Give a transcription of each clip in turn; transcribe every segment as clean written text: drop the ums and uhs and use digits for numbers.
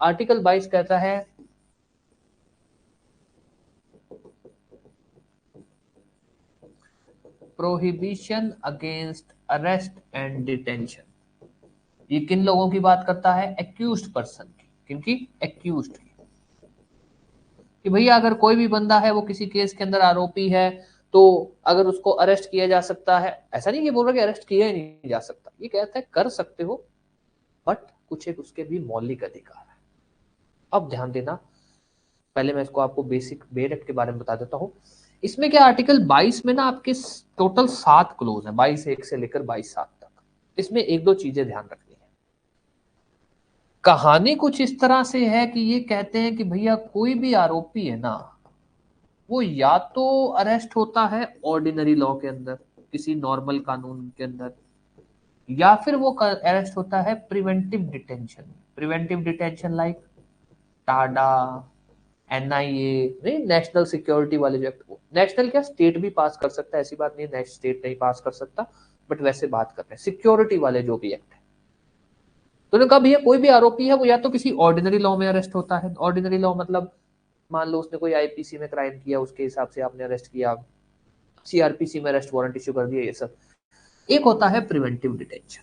Article 22 कहता है prohibition against arrest and detention. ये किन लोगों की बात करता है? एक्यूज्ड पर्सन की। किनकी? एक्यूज्ड की। कि भैया अगर कोई भी बंदा है वो किसी केस के अंदर आरोपी है तो अगर उसको अरेस्ट किया जा सकता है। ऐसा नहीं ये बोल रहा कि अरेस्ट किया ही नहीं जा सकता, ये कहता है कर सकते हो, बट कुछ एक उसके भी मौलिक अधिकार है। अब ध्यान देना, पहले मैं इसको आपको बेसिक बेल एक्ट के बारे में बता देता हूं। इसमें क्या आर्टिकल 22 में ना आपके टोटल 7 क्लोज हैं, 22(1) से लेकर 22(7) तक। इसमें एक दो चीजें ध्यान रखनी है। कहानी कुछ इस तरह से है कि ये कहते हैं कि भैया कोई भी आरोपी है ना, वो या तो अरेस्ट होता है ऑर्डिनरी लॉ के अंदर, किसी नॉर्मल कानून के अंदर, या फिर वो अरेस्ट होता है preventive detention. Preventive detention like Tada, NIA, नहीं नेशनल सिक्योरिटी वाले जो एक्ट, नेशनल क्या स्टेट भी पास कर सकता है, ऐसी बात नहीं है स्टेट नहीं पास कर सकता, बट वैसे बात कर रहे हैं सिक्योरिटी वाले जो भी एक्ट है। तो उन्होंने कहा भैया कोई भी आरोपी है वो या तो किसी ऑर्डिनरी लॉ में अरेस्ट होता है। ऑर्डिनरी लॉ मतलब मान लो उसने कोई आईपीसी में क्राइम किया, उसके हिसाब से आपने अरेस्ट किया, सीआरपीसी में अरेस्ट वारंट इश्यू कर दिया, ये सब। एक होता है प्रिवेंटिव डिटेंशन।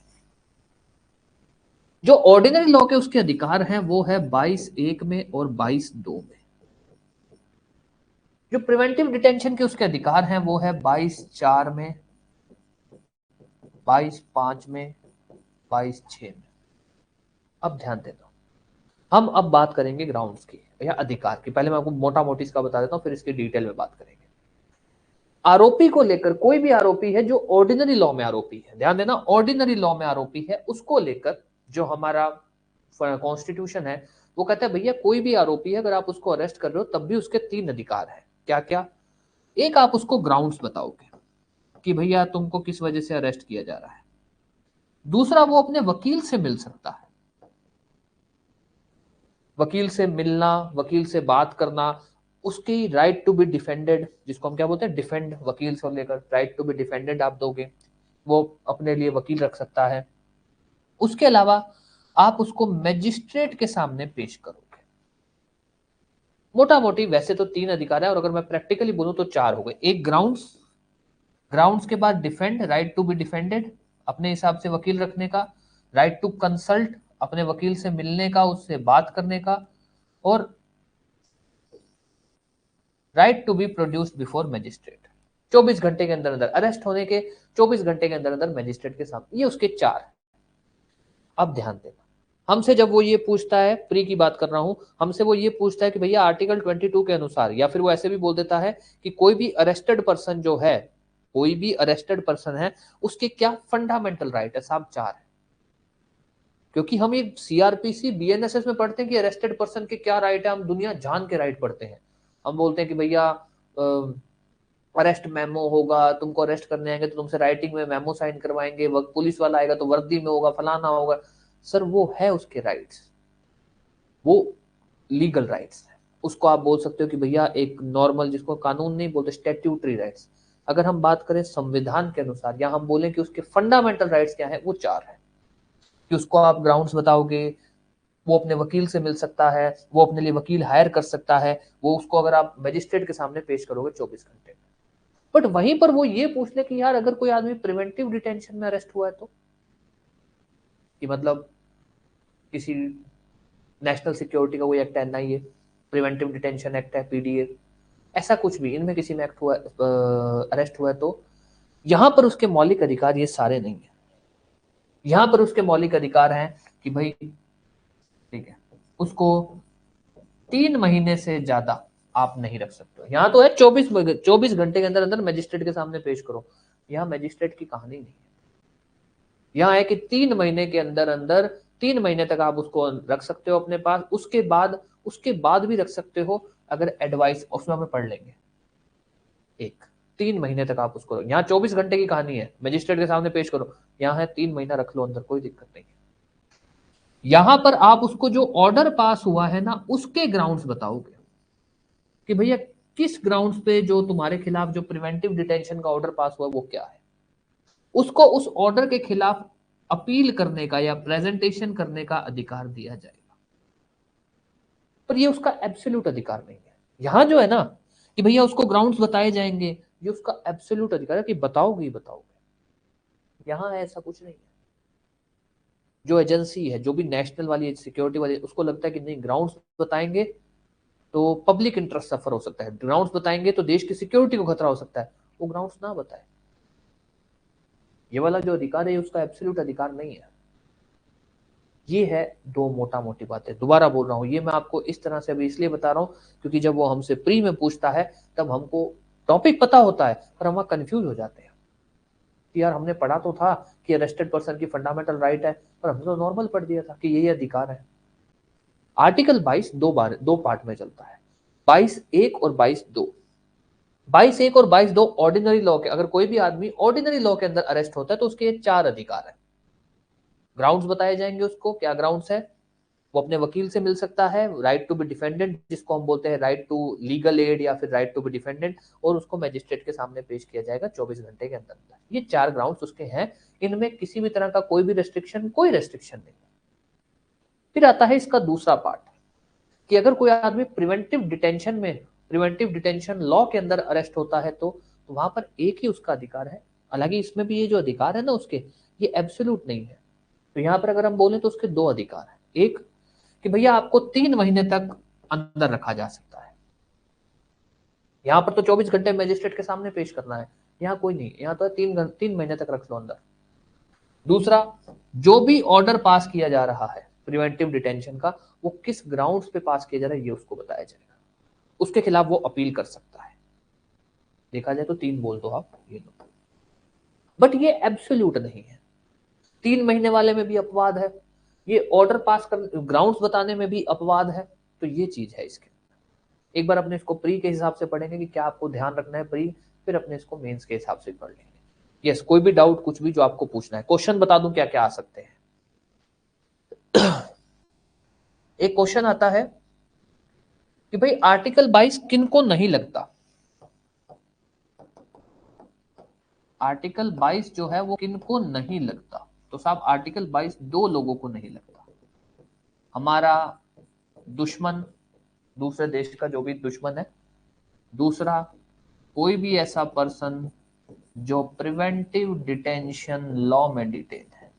जो ऑर्डिनरी लॉ के उसके अधिकार हैं वो है 22(1) में और 22(2) में। जो प्रिवेंटिव डिटेंशन के उसके अधिकार हैं वो है 22(4) में, 22(5) में, 22(6) में। अब ध्यान देना, हम अब बात करेंगे ग्राउंड्स की या अधिकार की। पहले मैं आपको मोटा मोटी इसका बता देता हूं, फिर इसकी डिटेल में बात करेंगे। आरोपी को लेकर, कोई भी आरोपी है जो ऑर्डिनरी लॉ में आरोपी है, ध्यान देना ऑर्डिनरी लॉ में आरोपी है, उसको लेकर जो हमारा कॉन्स्टिट्यूशन है वो कहता है भैया कोई भी आरोपी है अगर आप उसको अरेस्ट कर रहे हो तब भी उसके 3 अधिकार है। क्या क्या? एक, आप उसको ग्राउंड्स बताओगे कि भैया तुमको किस वजह से अरेस्ट किया जा रहा है। दूसरा, वो अपने वकील से मिल सकता है। वकील से मिलना, वकील से बात करना, उसकी राइट टू बी डिफेंडेड, जिसको हम क्या बोलते हैं डिफेंड, वकील से लेकर राइट टू बी डिफेंडेड आप दोगे, वो अपने लिए वकील रख सकता है। उसके अलावा आप उसको मैजिस्ट्रेट के सामने पेश करोगे। मोटा मोटी वैसे तो 3 अधिकार है, और अगर मैं प्रैक्टिकली बोलूं तो 4 हो गए। एक ग्राउंड्स, ग्राउंड्स के बाद defend, right to be defended, अपने हिसाब से वकील रखने का, राइट टू कंसल्ट, अपने वकील से मिलने का, उससे बात करने का, और right to be produced before magistrate. 24 घंटे के अंदर अंदर अरेस्ट होने के 24 घंटे के अंदर अंदर मजिस्ट्रेट के सामने, ये उसके 4। अब ध्यान देना, हमसे जब वो ये पूछता है, प्री की बात कर रहा हूं, हमसे वो ये पूछता है कि भैया आर्टिकल 22 के अनुसार, या फिर वो ऐसे भी बोल देता है कि कोई भी अरेस्टेड पर्सन जो है, कोई भी अरेस्टेड पर्सन है उसके क्या फंडामेंटल राइट है? साहब 4 है। क्योंकि हम ये सीआरपीसी बीएनएसएस में पढ़ते हैं कि अरेस्टेड पर्सन के क्या राइट है, हम दुनिया जान के राइट पढ़ते हैं। हम बोलते हैं कि भैया अरेस्ट मेमो होगा, तुमको अरेस्ट करने आएंगे तो तुमसे राइटिंग में मेमो साइन करवाएंगे, वक्त पुलिस वाला आएगा तो वर्दी में होगा, फलाना होगा। सर वो है उसके राइट्स, वो लीगल राइट्स है। उसको आप बोल सकते हो कि भैया एक नॉर्मल, जिसको कानून नहीं बोलते, स्टैट्यूटरी राइट्स। अगर हम बात करें संविधान के अनुसार, या हम बोलें कि उसके फंडामेंटल राइट्स क्या है, वो 4 है। कि उसको आप ग्राउंड्स बताओगे, वो अपने वकील से मिल सकता है, वो अपने लिए वकील हायर कर सकता है, वो उसको अगर आप मजिस्ट्रेट के सामने पेश करोगे 24 घंटे में। बट वहीं पर वो ये पूछ ले कि यार अगर कोई आदमी प्रिवेंटिव डिटेंशन में अरेस्ट हुआ है तो, कि मतलब किसी नेशनल सिक्योरिटी का कोई एक्ट है, एनआईए, प्रिवेंटिव डिटेंशन एक्ट है, पीडीए, ऐसा कुछ भी इनमें किसी में एक्ट हुआ, अरेस्ट हुआ है तो यहां पर उसके मौलिक अधिकार ये सारे नहीं है। यहां पर उसके मौलिक अधिकार हैं कि भाई ठीक है, उसको 3 महीने से ज्यादा आप नहीं रख सकते। यहां तो है 24 घंटे के अंदर अंदर मजिस्ट्रेट के सामने पेश करो। यहां मजिस्ट्रेट की कहानी नहीं है। यहाँ है कि 3 महीने के अंदर अंदर, 3 महीने तक आप उसको रख सकते हो अपने पास। उसके बाद भी रख सकते हो अगर एडवाइस, उसमें हमें पढ़ लेंगे। 3 महीने तक आप उसको, यहाँ 24 घंटे की कहानी है, मजिस्ट्रेट के सामने पेश करो। यहाँ है 3 महीना रख लो अंदर, कोई दिक्कत नहीं। यहां पर आप उसको जो ऑर्डर पास हुआ है ना, उसके ग्राउंड्स बताओगे कि भैया किस ग्राउंड्स पे जो तुम्हारे खिलाफ जो प्रिवेंटिव डिटेंशन का ऑर्डर पास हुआ वो क्या है। उसको उस ऑर्डर के खिलाफ अपील करने का या प्रेजेंटेशन करने का अधिकार दिया जाएगा। पर ये उसका एब्सोल्यूट अधिकार नहीं है। यहाँ जो है ना कि भैया उसको ग्राउंड्स बताए जाएंगे, ये उसका एब्सोल्यूट अधिकार है कि बताओगे ही बताओगे। यहाँ ऐसा कुछ नहीं है। जो एजेंसी है, जो भी नेशनल वाली सिक्योरिटी वाली, उसको लगता है कि नहीं ग्राउंड्स बताएंगे तो पब्लिक इंटरेस्ट सफर हो सकता है, ग्राउंड्स बताएंगे तो देश की सिक्योरिटी को खतरा हो सकता है, वो ग्राउंड्स ना बताए। ये वाला जो अधिकार है उसका एब्सोल्यूट अधिकार नहीं है। ये है दो मोटा मोटी बातें। दोबारा बोल रहा हूं, ये मैं आपको इस तरह से अभी इसलिए बता रहा हूं क्योंकि जब वो हमसे प्री में पूछता है तब हमको टॉपिक पता होता है पर हम कंफ्यूज हो जाते हैं कि यार हमने पढ़ा तो था कि अरेस्टेड पर्सन की फंडामेंटल राइट है, पर हमने तो नॉर्मल पढ़ दिया था कि यही अधिकार है। आर्टिकल 22 दो पार्ट में चलता है, 22(1) और 22(2). 22(1) और 22(2) ऑर्डिनरी लॉ के, अगर कोई भी आदमी ऑर्डिनरी लॉ के अंदर अरेस्ट होता है तो उसके 4 अधिकार है। ग्राउंड्स बताए जाएंगे उसको, क्या ग्राउंड्स है, वो अपने वकील से मिल सकता है, राइट टू बी डिफेंडेड जिसको हम बोलते हैं राइट टू लीगल एड या फिर राइट टू बी डिफेंडेड, और उसको मैजिस्ट्रेट के सामने पेश किया जाएगा 24 घंटे के अंदर। ये 4 ग्राउंड्स उसके हैं, इनमें किसी भी तरह का कोई भी रेस्ट्रिक्शन, कोई रेस्ट्रिक्शन नहीं। फिर आता है इसका दूसरा पार्ट कि अगर कोई आदमी प्रिवेंटिव डिटेंशन में, प्रिवेंटिव डिटेंशन लॉ के अंदर अरेस्ट होता है तो वहां पर एक ही उसका अधिकार है। हालांकि इसमें भी ये जो अधिकार है ना उसके, ये एब्सोल्यूट नहीं है। तो यहाँ पर अगर हम बोले तो उसके 2 अधिकार है। एक कि भैया आपको 3 महीने तक अंदर रखा जा सकता है। यहां पर तो 24 घंटे मजिस्ट्रेट के सामने पेश करना है, यहाँ कोई नहीं, यहाँ तो 3 महीने तक रख लो अंदर। दूसरा, जो भी ऑर्डर पास किया जा रहा है प्रिवेंटिव डिटेंशन का, वो किस ग्राउंड्स पे पास किया जा रहा है ये उसको बताया जाएगा, उसके खिलाफ वो अपील कर सकता है। देखा जाए तो 3 बोल दो आप ये दो, बट ये एब्सोल्यूट नहीं है। 3 महीने वाले में भी अपवाद है, ये ऑर्डर पास कर ग्राउंड्स बताने में भी अपवाद है। तो ये चीज है इसके। एक बार अपने इसको प्री के हिसाब से पढ़ेंगे कि क्या आपको ध्यान रखना है प्री, फिर अपने इसको मेंस के हिसाब से पढ़ लेंगे। यस, कोई भी डाउट कुछ भी जो आपको पूछना है, क्वेश्चन बता दूं क्या क्या आ सकते हैं। एक क्वेश्चन आता है कि भाई आर्टिकल 22 किनको नहीं लगता। आर्टिकल 22 जो है वो किनको नहीं लगता, तो साहब आर्टिकल 22 2 लोगों को नहीं लगता। हमारा दुश्मन, दूसरे देश का जो भी दुश्मन है, दूसरा कोई भी ऐसा पर्सन जो प्रिवेंटिव डिटेंशन लॉ में डिटेन है।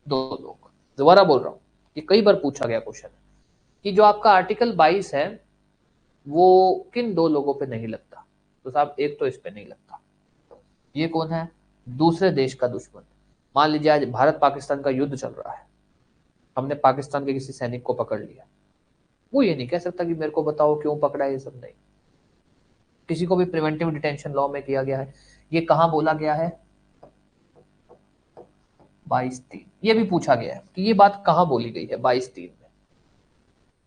दो लोग, दोबारा बोल रहा हूं, ये कई बार पूछा गया क्वेश्चन कि जो आपका आर्टिकल 22 है वो किन 2 लोगों पे नहीं लगता, तो साहब एक तो इस पे नहीं लगता। ये कौन है? दूसरे देश का दुश्मन। मान लीजिए आज भारत पाकिस्तान का युद्ध चल रहा है, हमने पाकिस्तान के किसी सैनिक को पकड़ लिया, वो ये नहीं कह सकता कि मेरे को बताओ क्यों पकड़ा, ये सब नहीं। किसी को भी प्रिवेंटिव डिटेंशन लॉ में किया गया है, ये कहां बोला गया है? 22(3). ये भी पूछा गया है कि ये बात कहां बोली गई है 22(3) में।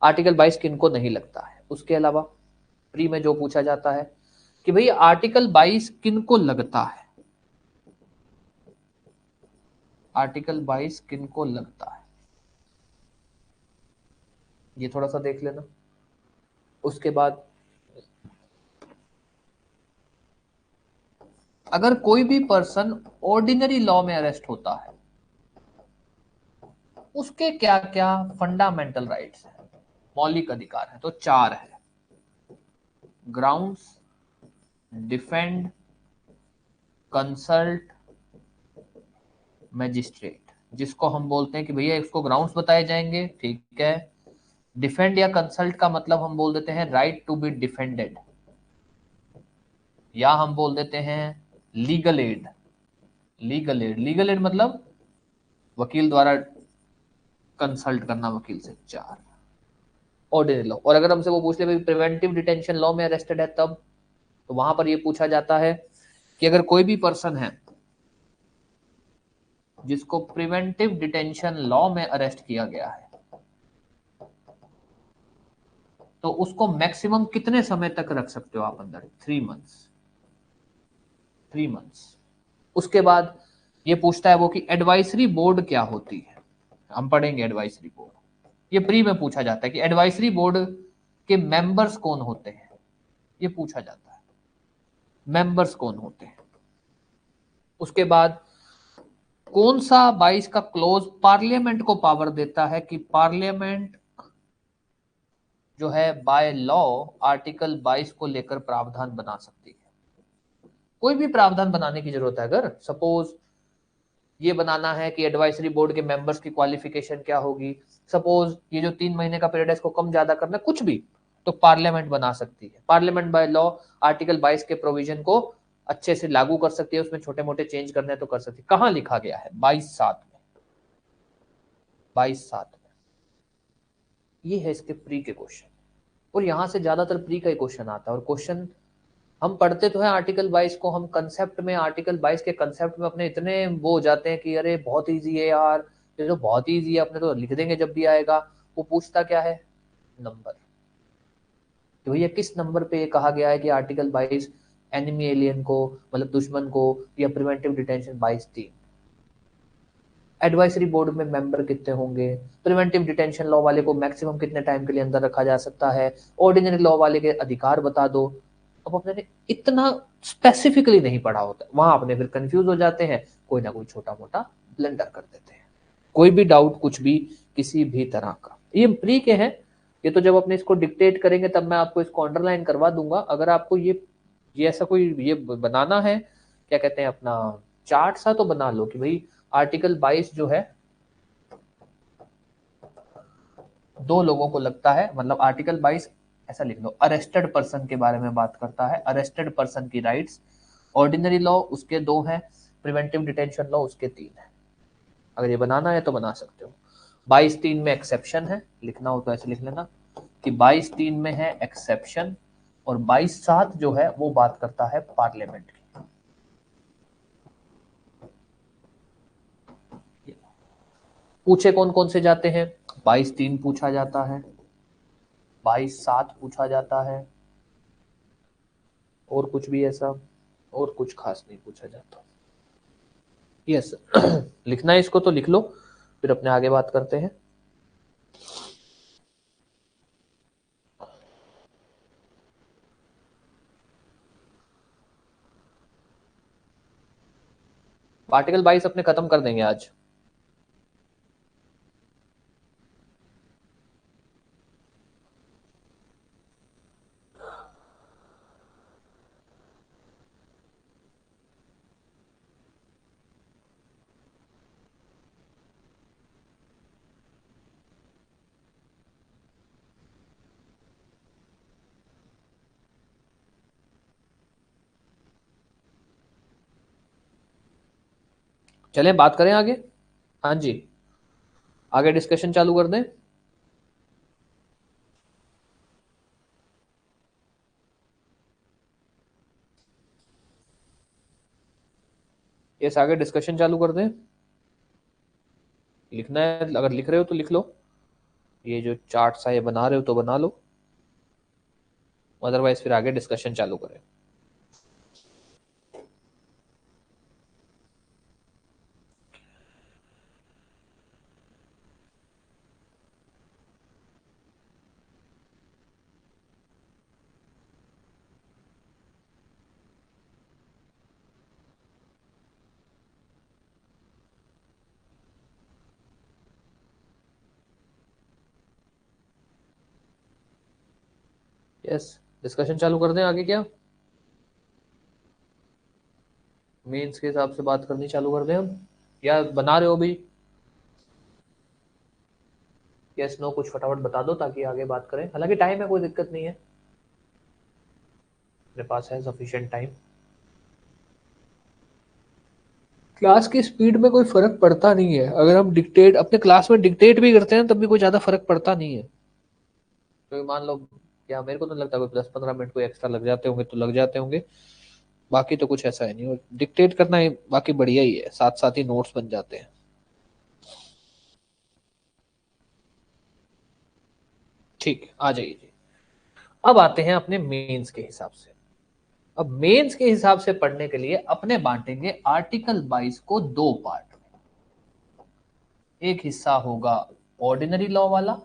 आर्टिकल 22 किनको नहीं लगता है। उसके अलावा प्री में जो पूछा जाता है कि भाई आर्टिकल 22 किनको लगता है, आर्टिकल 22 किनको लगता है, ये थोड़ा सा देख लेना। उसके बाद अगर कोई भी पर्सन ऑर्डिनरी लॉ में अरेस्ट होता है उसके क्या क्या फंडामेंटल राइट्स हैं, मौलिक अधिकार है, तो 4 है। ग्राउंड्स, डिफेंड, कंसल्ट, मैजिस्ट्रेट, जिसको हम बोलते हैं कि भैया इसको ग्राउंड्स बताए जाएंगे, ठीक है। डिफेंड या कंसल्ट का मतलब हम बोल देते हैं राइट टू बी डिफेंडेड, या हम बोल देते हैं legal add. Legal aid, legal aid मतलब वकील द्वारा कंसल्ट करना वकील से। 4 ऑर्डिनरी लॉ। और अगर हमसे वो पूछ ले भाई प्रिवेंटिव डिटेंशन लॉ में अरेस्टेड है तब, तो वहां पर ये पूछा जाता है कि अगर कोई भी पर्सन है जिसको प्रिवेंटिव डिटेंशन लॉ में अरेस्ट किया गया है तो उसको मैक्सिमम कितने समय तक रख सकते हो आप अंदर? 3 मंथ्स। 3 मंथ्स। उसके बाद ये पूछता है वो कि एडवाइजरी बोर्ड क्या होती है, हम पढ़ेंगे एडवाइजरी बोर्ड। ये प्री में पूछा जाता है कि एडवाइजरी बोर्ड के मेंबर्स कौन होते हैं, ये पूछा जाता है मेंबर्स कौन होते हैं। उसके बाद कौन सा 22 का क्लोज पार्लियामेंट को पावर देता है कि पार्लियामेंट जो है बाय लॉ आर्टिकल 22 को लेकर प्रावधान बना सकती है। कोई भी प्रावधान बनाने की जरूरत है, अगर सपोज ये बनाना है कि एडवाइजरी बोर्ड के मेंबर्स की क्वालिफिकेशन क्या होगी, सपोज ये जो 3 महीने का पीरियड है इसको कम ज्यादा करना, कुछ भी, तो पार्लियामेंट बना सकती है। पार्लियामेंट बाय लॉ आर्टिकल 22 के प्रोविजन को अच्छे से लागू कर सकती है, उसमें छोटे मोटे चेंज करने तो कर सकती है। कहां लिखा गया है? 22(7) में। 22(7) में ये है इसके प्री के क्वेश्चन, और यहां से ज्यादातर प्री का ही क्वेश्चन आता है। और क्वेश्चन हम पढ़ते तो है आर्टिकल 22 को, हम कंसेप्ट में आर्टिकल 22 के कंसेप्ट में अपने इतने वो हो जाते हैं कि अरे बहुत इजी है यार, ये तो बहुत इजी है, अपने तो लिख देंगे जब भी आएगा। वो पूछता क्या है? नंबर। तो भैया किस नंबर पे ये कहा गया है कि आर्टिकल 22 एनिमी एलियन को, मतलब दुश्मन को, या प्रिवेंटिव डिटेंशन 22(3)। एडवाइजरी बोर्ड में मेंबर कितने होंगे, प्रिवेंटिव डिटेंशन लॉ वाले को मैक्सिमम कितने टाइम के लिए अंदर रखा जा सकता है, ऑर्डिनरी लॉ वाले के अधिकार बता दो। अब अपने ने इतना स्पेसिफिकली नहीं पढ़ा होता, वहां अपने फिर कंफ्यूज हो जाते हैं, कोई ना कोई छोटा मोटा ब्लंडर कर देते हैं। कोई भी डाउट कुछ भी किसी भी तरह का, ये प्री के हैं। ये तो जब अपने इसको डिक्टेट करेंगे तब मैं आपको इसको अंडरलाइन करवा दूंगा। अगर आपको ये ऐसा कोई ये बनाना है, क्या कहते हैं अपना, चार्ट सा तो बना लो कि भाई आर्टिकल 22 जो है दो लोगों को लगता है, मतलब आर्टिकल 22 ऐसा लिख लो, अरेस्टेड पर्सन के बारे में बात करता है, अरेस्टेड पर्सन की राइट्स। ऑर्डिनरी लॉ उसके 2 हैं, प्रिवेंटिव डिटेंशन लॉ उसके 3 है। अगर ये बनाना है तो बना सकते हो। 22(3) में एक्सेप्शन है, लिखना हो तो ऐसे लिख लेना कि 22(3) में है एक्सेप्शन, और 22(7) जो है वो बात करता है पार्लियामेंट की। पूछे कौन कौन से जाते हैं? 22(3) पूछा जाता है, 22(7) पूछा जाता है, और कुछ भी ऐसा और कुछ खास नहीं पूछा जाता। यस लिखना है इसको तो लिख लो, फिर अपने आगे बात करते हैं। आर्टिकल 22 अपने खत्म कर देंगे आज। चलें बात करें आगे। हाँ जी, आगे डिस्कशन चालू कर दें। यस, आगे डिस्कशन चालू कर दें। लिखना है, अगर लिख रहे हो तो लिख लो, ये जो चार्ट सा ये बना रहे हो तो बना लो, अदरवाइज फिर आगे डिस्कशन चालू करें। यस, डिस्कशन चालू कर दें आगे क्या? मेंस के हिसाब से बात करनी चालू कर दें हम, या बना रहे हो भी? यस नो कुछ फटाफट बता दो ताकि आगे बात करें, हालांकि टाइम है, कोई दिक्कत नहीं है, मेरे पास है सफिशिएंट टाइम। क्लास की स्पीड में कोई फर्क पड़ता नहीं है, अगर हम डिक्टेट अपने क्लास में डिक्टेट भी करते हैं तब भी कोई ज्यादा फर्क पड़ता नहीं है। तो मान लो, क्या मेरे को तो लगता है कोई 10-15 मिनट कोई एक्स्ट्रा लग जाते होंगे तो लग जाते होंगे, बाकी तो कुछ ऐसा है नहीं। और डिक्टेट करना ही बाकी बढ़िया ही है, साथ साथ ही नोट्स बन जाते हैं। ठीक है, आ जाइए जी। अब आते हैं अपने मेंस के हिसाब से। अब मेंस के हिसाब से पढ़ने के लिए अपने बांटेंगे आर्टिकल 22 को 2 पार्ट में। एक हिस्सा होगा ऑर्डिनरी लॉ वाला,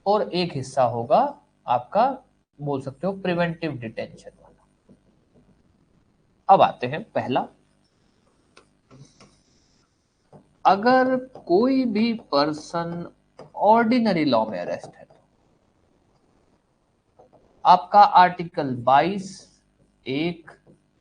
और एक हिस्सा होगा आपका, बोल सकते हो, प्रिवेंटिव डिटेंशन वाला। अब आते हैं पहला, अगर कोई भी पर्सन ऑर्डिनरी लॉ में अरेस्ट है, आपका आर्टिकल 22(1),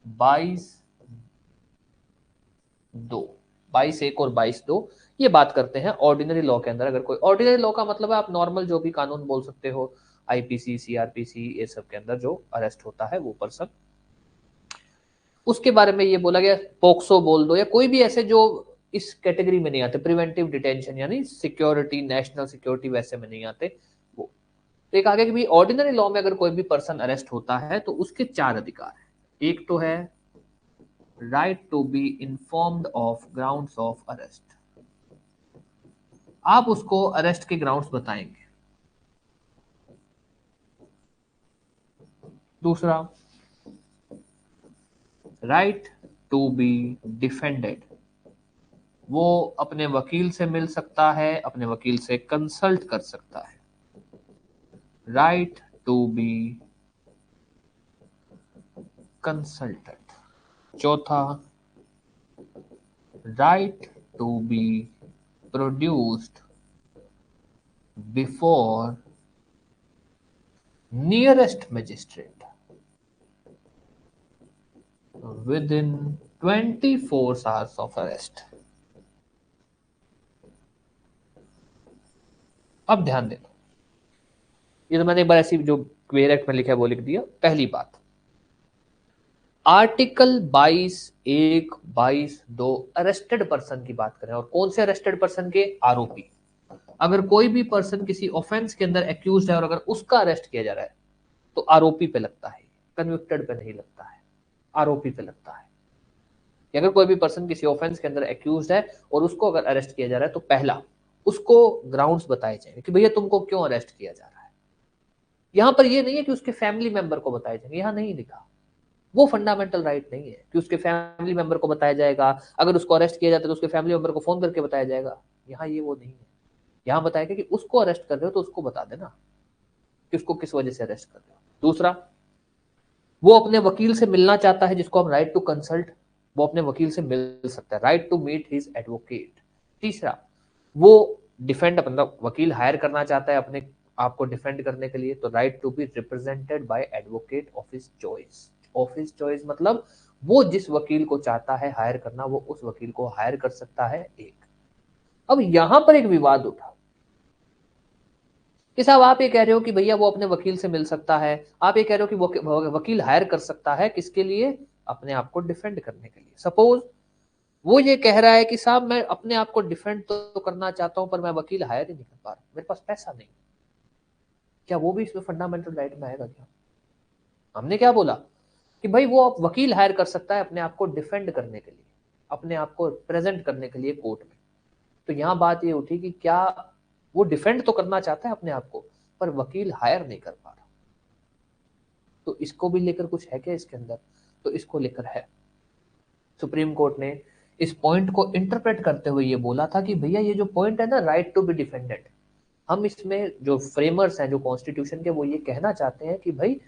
22(2), 22(1) और 22(2) ये बात करते हैं ऑर्डिनरी लॉ के अंदर। अगर कोई ऑर्डिनरी लॉ का मतलब है आप नॉर्मल जो भी कानून बोल सकते हो, आईपीसी, सीआरपीसी, ये सब के अंदर जो अरेस्ट होता है वो पर्सन, उसके बारे में ये बोला गया। पोक्सो बोल दो या कोई भी ऐसे जो इस कैटेगरी में नहीं आते, प्रिवेंटिव डिटेंशन यानी सिक्योरिटी, नेशनल सिक्योरिटी वैसे में नहीं आते वो। तो एक आगे कि भाई ऑर्डिनरी लॉ में अगर कोई भी पर्सन अरेस्ट होता है तो उसके 4 अधिकार हैं। एक तो है right to be informed of grounds of arrest, आप उसको अरेस्ट के ग्राउंड्स बताएंगे। दूसरा, राइट टू बी डिफेंडेड, वो अपने वकील से मिल सकता है, अपने वकील से कंसल्ट कर सकता है। Right to be consulted. चौथा, right to be produced before nearest magistrate within 24 hours of arrest. अब ध्यान देना, ये तो मैंने एक बार ऐसी जो क्वेर एक्ट में लिखा है वो लिख दिया। पहली बात, आर्टिकल 22(1), 22(2) अरेस्टेड पर्सन की बात करें, और कौन से अरेस्टेड पर्सन के? आरोपी। अगर कोई भी पर्सन किसी ऑफेंस के अंदर एक्यूज है और अगर उसका अरेस्ट किया जा रहा है तो आरोपी पे लगता है, कन्विक्टेड पे नहीं लगता है, आरोपी पे लगता है। अगर कोई भी पर्सन किसी ऑफेंस के अंदर एक्यूज है और उसको अगर अरेस्ट किया जा रहा है तो पहला उसको ग्राउंड्स बताए जाएंगे कि भैया तुमको क्यों अरेस्ट किया जा रहा है। यहां पर ये नहीं है कि उसके फैमिली मेंबर को बताए जाएंगे, यहां नहीं लिखा। वो फंडामेंटल राइट नहीं है कि उसके फैमिली मेंबर को बताया जाएगा, अगर उसको अरेस्ट किया जाता है तो उसके फैमिली मेंबर को फोन करके बताया जाएगा। यहाँ ये वो नहीं है। यहाँ बताया कि उसको अरेस्ट कर रहे हो तो उसको बता देना कि उसको किस वजह से अरेस्ट कर रहे हो। दूसरा, वो अपने वकील से मिलना चाहता है, जिसको हम राइट टू कंसल्ट, वो अपने वकील से मिल सकता है, right to meet his advocate. तीसरा, वो डिफेंड, मतलब वकील हायर करना चाहता है अपने आपको डिफेंड करने के लिए, तो right to be represented by advocate of his choice. Of his choice मतलब वो जिस वकील को चाहता है हायर करना वो उस वकील को हायर कर सकता है। एक, अब यहां पर एक विवाद उठा कि साहब आप ये कह रहे हो कि भैया वो अपने वकील से मिल सकता है, आप ये कह रहे हो कि वो वकील हायर कर सकता है, किसके लिए? अपने आप को डिफेंड करने के लिए। सपोज वो ये कह रहा है कि साहब मैं अपने आप को डिफेंड तो करना चाहता हूं पर मैं वकील हायर ही नहीं कर पा रहा, मेरे पास पैसा नहीं। क्या वो भी इसमें फंडामेंटल राइट में आएगा क्या? हमने क्या बोला कि भाई वो वकील हायर कर सकता है अपने आप को डिफेंड करने के लिए, अपने आप को प्रेजेंट करने के लिए कोर्ट में। तो यहां बात ये उठी कि क्या वो डिफेंड तो करना चाहता है अपने आप को पर वकील हायर नहीं कर पा रहा, तो इसको भी लेकर कुछ है क्या इसके अंदर? तो इसको लेकर है। सुप्रीम कोर्ट ने इस पॉइंट को इंटरप्रेट करते हुए ये बोला था कि भैया ये जो पॉइंट है ना, राइट टू बी डिफेंडेड, हम इसमें जो फ्रेमर्स हैं जो कॉन्स्टिट्यूशन के, वो ये कहना चाहते हैं कि भाई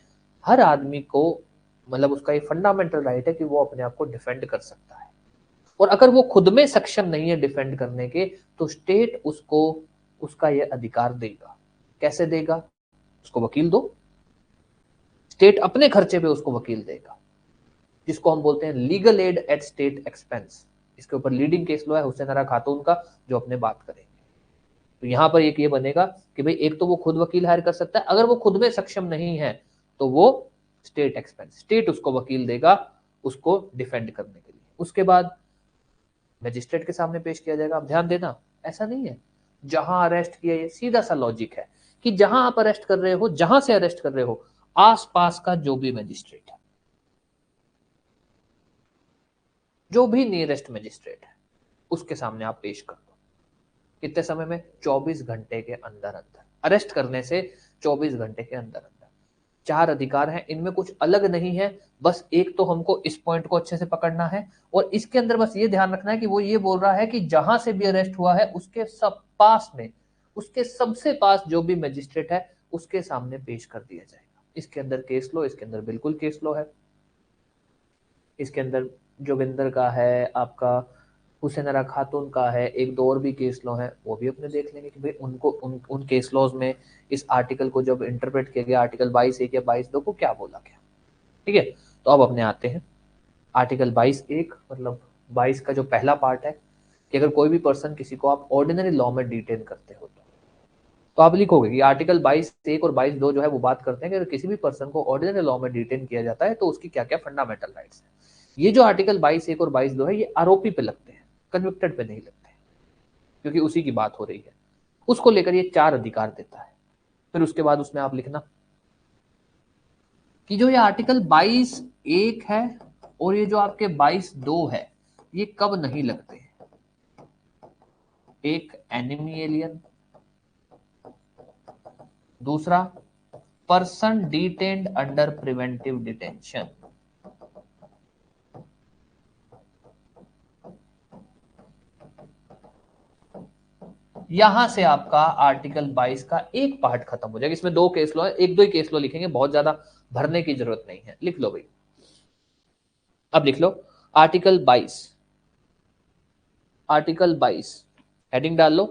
हर आदमी को, मतलब उसका ये फंडामेंटल राइट है कि वो अपने आप को डिफेंड कर सकता है, और अगर वो खुद में सक्षम नहीं है डिफेंड करने के तो स्टेट उसको उसका ये अधिकार देगा। कैसे देगा? उसको वकील दो, स्टेट अपने खर्चे पे उसको वकील देगा, जिसको हम बोलते हैं legal aid at state expense. इसके ऊपर लीडिंग केस लो है हुसैन आरा खातून का, जो अपने बात करेंगे। तो यहां पर एक ये बनेगा कि भाई एक तो वो खुद वकील हायर कर सकता है, अगर वो खुद में सक्षम नहीं है तो वो स्टेट एक्सपेंस, स्टेट उसको वकील देगा उसको डिफेंड करने के लिए। उसके बाद मजिस्ट्रेट के सामने पेश किया जाएगा। अब ध्यान देना, ऐसा नहीं है जहां अरेस्ट किया, ये सीधा सा लॉजिक है कि जहां आप अरेस्ट कर रहे हो, जहां से अरेस्ट कर रहे हो, आसपास का जो भी मजिस्ट्रेट है, जो भी नियरेस्ट मजिस्ट्रेट है, उसके सामने आप पेश कर दो। कितने समय में? 24 घंटे के अंदर अंदर, अरेस्ट करने से 24 घंटे के अंदर अंदर। 4 अधिकार हैं, इनमें कुछ अलग नहीं है, बस एक तो हमको इस पॉइंट को अच्छे से पकड़ना है, और इसके अंदर बस ये ध्यान रखना है कि वो ये बोल रहा है कि जहां से भी अरेस्ट हुआ है उसके सब पास में, उसके सबसे पास जो भी मजिस्ट्रेट है उसके सामने पेश कर दिया जाएगा। इसके अंदर केस लो, इसके अंदर बिल्कुल केस लो है। इसके अंदर जोगिंदर का है, आपका हुसैन आरा खातून का है, एक दो और भी केस लॉ है, वो भी अपने देख लेंगे कि भाई उनको उन केस लॉज में इस आर्टिकल को जब इंटरप्रेट किया गया आर्टिकल 22(1) या 22(2) को क्या बोला गया। ठीक है, तो अब अपने आते हैं आर्टिकल 22(1), मतलब 22 का जो पहला पार्ट है कि अगर कोई भी पर्सन किसी को आप ऑर्डिनरी लॉ में डिटेन करते हो तो आप लिखोगे कि आर्टिकल 22(1) और 22(2) जो है वो बात करते हैं कि अगर किसी भी पर्सन को ऑर्डिनरी लॉ में डिटेन किया जाता है तो उसकी क्या क्या फंडामेंटल राइट्स है। ये जो आर्टिकल 22(1) और 22(2) है ये आरोपी पे लगते हैं, कन्विक्टेड पे नहीं लगते, क्योंकि उसी की बात हो रही है। उसको लेकर ये 4 अधिकार देता है। फिर उसके बाद उसमें आप लिखना कि जो ये आर्टिकल 22(1) है और ये जो आपके 22(2) है ये कब नहीं लगते। एक, एनिमी एलियन, दूसरा person detained under preventive detention, यहां से आपका आर्टिकल 22 का एक पार्ट खत्म हो जाएगा। इसमें 2 केस लॉ है, एक दो ही केस लॉ लिखेंगे, बहुत ज्यादा भरने की जरूरत नहीं है। लिख लो भाई, अब लिख लो आर्टिकल 22, आर्टिकल 22 हेडिंग डाल लो,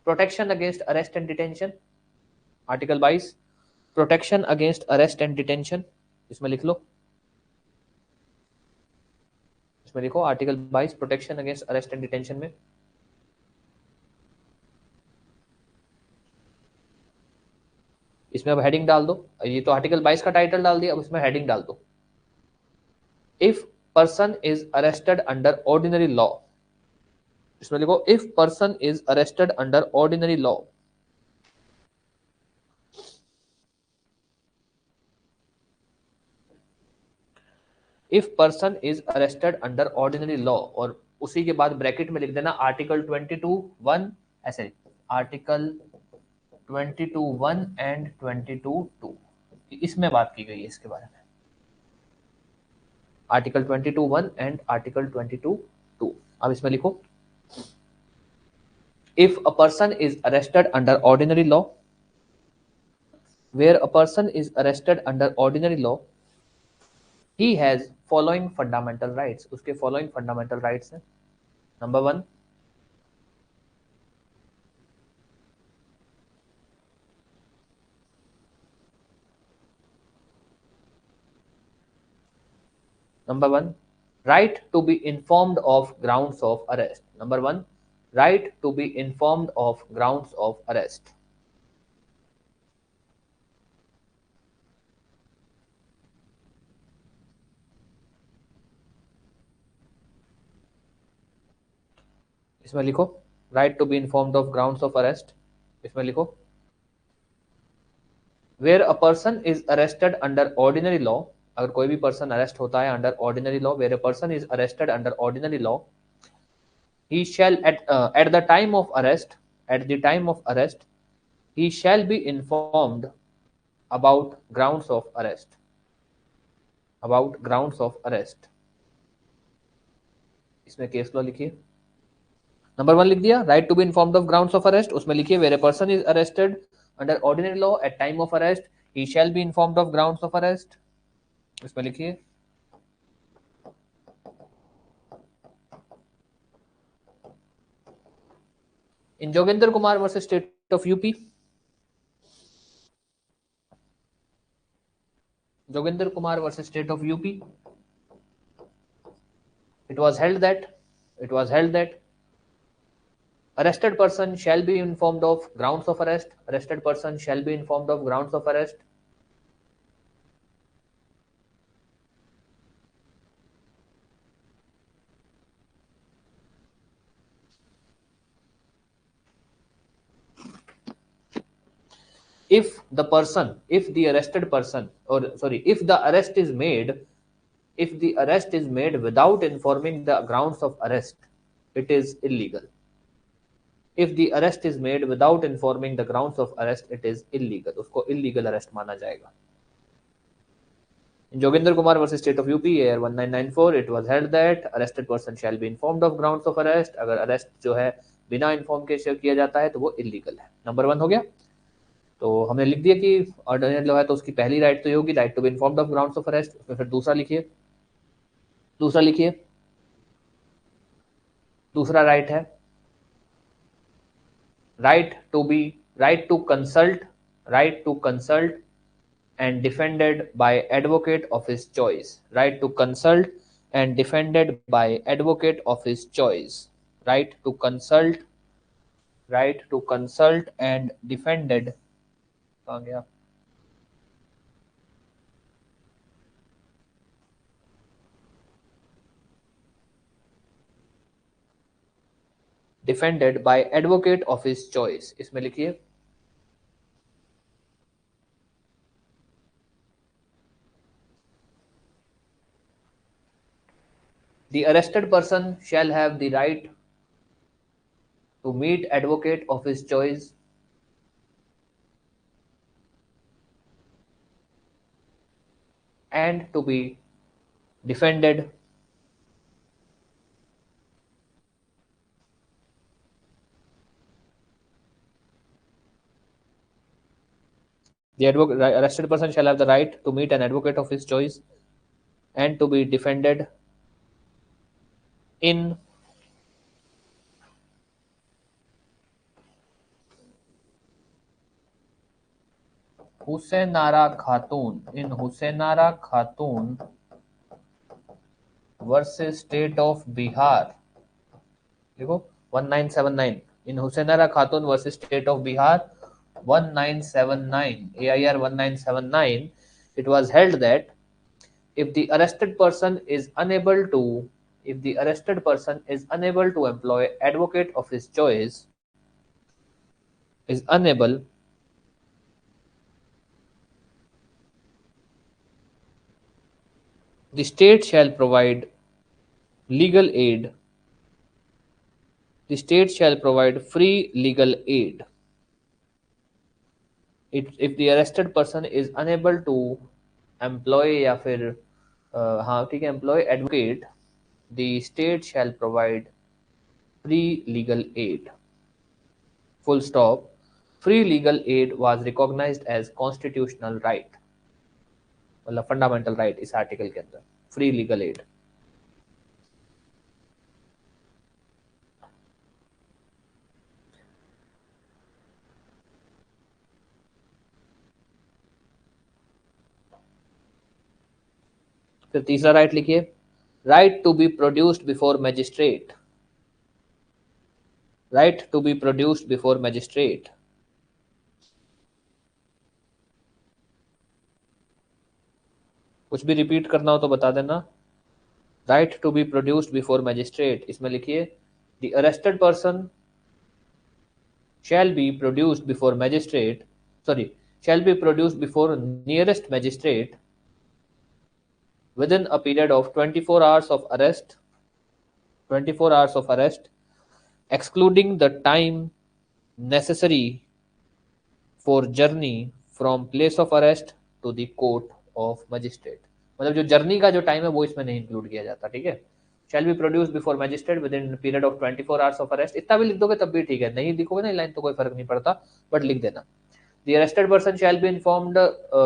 protection against arrest and detention. Article 22 protection against arrest and detention, इसमें लिख लो, इसमें लिखो article 22 protection against arrest and detention में इसमें अब हेडिंग डाल दो। ये तो आर्टिकल 22 का टाइटल डाल दिया, अब इसमें हेडिंग डाल दो, if person is arrested under ordinary law. इसमें लिखो if person is arrested under ordinary law, if person is arrested under ordinary law, और उसी के बाद ब्रैकेट में लिख देना आर्टिकल 22(1), ऐसे आर्टिकल 22(1) एंड 22(2), इसमें बात की गई है इसके बारे में, आर्टिकल 22(1) एंड आर्टिकल 22(2). अब इसमें लिखो if a person is arrested under ordinary law, where a person is arrested under ordinary law, he has following fundamental rights, उसके following fundamental rights हैं। Number 1, number 1 right to be informed of grounds of arrest। number 1 right to be informed of grounds of arrest। इसमें लिखो right to be informed of grounds of arrest। इसमें लिखो where a person is arrested under ordinary law, अगर कोई भी person arrest होता है under ordinary law, where a person is arrested under ordinary law, he shall at the time of arrest, at the time of arrest he shall be informed about grounds of arrest, about grounds of arrest। इसमें case law लिखिए, number 1 लिख दिया right to be informed of grounds of arrest, उसमें लिखिए where a person is arrested under ordinary law at time of arrest he shall be informed of grounds of arrest. इसमें लिखिए in Jogendra Kumar versus state of UP, Jogendra Kumar versus state of UP, it was held that arrested person shall be informed of grounds of arrest, arrested person shall be informed of grounds of arrest। if the arrested person, or sorry, if the arrest is made without informing the grounds of arrest, it is illegal। if the arrest is made without informing the grounds of arrest, it is illegal, उसको illegal arrest माना जाएगा। In Jogendra Kumar versus State of UP, year 1994, it was held that arrested person shall be informed of grounds of arrest। अगर arrest जो है बिना inform के किया जाता है तो वो इलीगल है। नंबर 1 हो गया, तो हमने लिख दिया कि ऑर्डिनरी लॉ है तो उसकी पहली राइट तो ये होगी right to be informed of grounds of arrest. उसमें फिर दूसरा लिखिए दूसरा राइट है right to consult and defended by advocate of his choice. Right to consult and defended by advocate of his choice. Right to consult and defended. कहाँ गया? Defended by advocate of his choice. इसमें लिखिए the arrested person shall have the right to meet advocate of his choice and to be defended the arrested person shall have the right to meet an advocate of his choice and to be defended in Husainara Khatun versus State of Bihar. देखो 1979 in Husainara Khatun versus State of Bihar 1979 AIR 1979 it was held that if the arrested person is unable to employ advocate of his choice is unable the state shall provide legal aid the state shall provide free legal aid if the arrested person is unable to employ या फिर हाँ ठीक है employ advocate the state shall provide free legal aid full stop free legal aid was recognized as constitutional right मतलब fundamental right इस article के अंदर free legal aid फिर तीसरा राइट लिखिए right to be produced before magistrate right to be produced before magistrate कुछ भी repeat करना हो तो बता देना right to be produced before magistrate इसमें लिखिए the arrested person shall be produced before magistrate shall be produced before nearest magistrate within a period of 24 hours of arrest 24 hours of arrest excluding the time necessary for journey from place of arrest to the court of magistrate मतलब जो journey का जो time है वो इसमें नहीं include किया जाता ठीक है shall be produced before magistrate within a period of 24 hours of arrest इतना भी लिख दोगे तब भी ठीक है नहीं लिखोगे ना लाइन तो कोई फर्क नहीं पड़ता बट लिख देना the arrested person shall be informed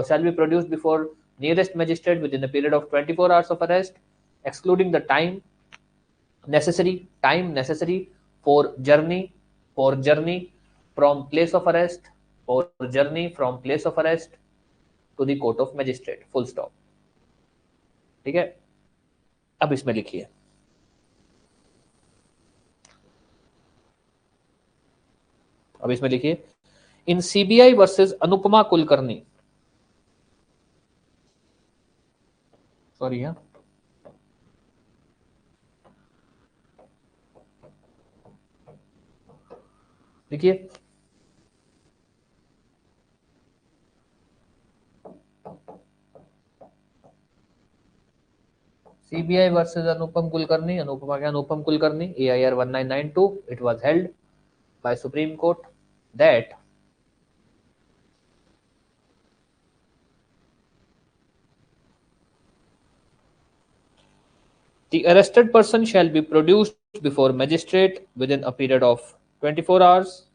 shall be produced before nearest magistrate within a period of 24 hours of arrest excluding the time necessary for journey from place of arrest to the court of magistrate full stop ठीक है अब इसमें लिखिए in CBI versus Anupama Kulkarni sorry है देखिए CBI versus Anupam Kulkarni, AIR 1992, it was held by Supreme Court that the arrested person shall be produced before magistrate within a period of 24 hours.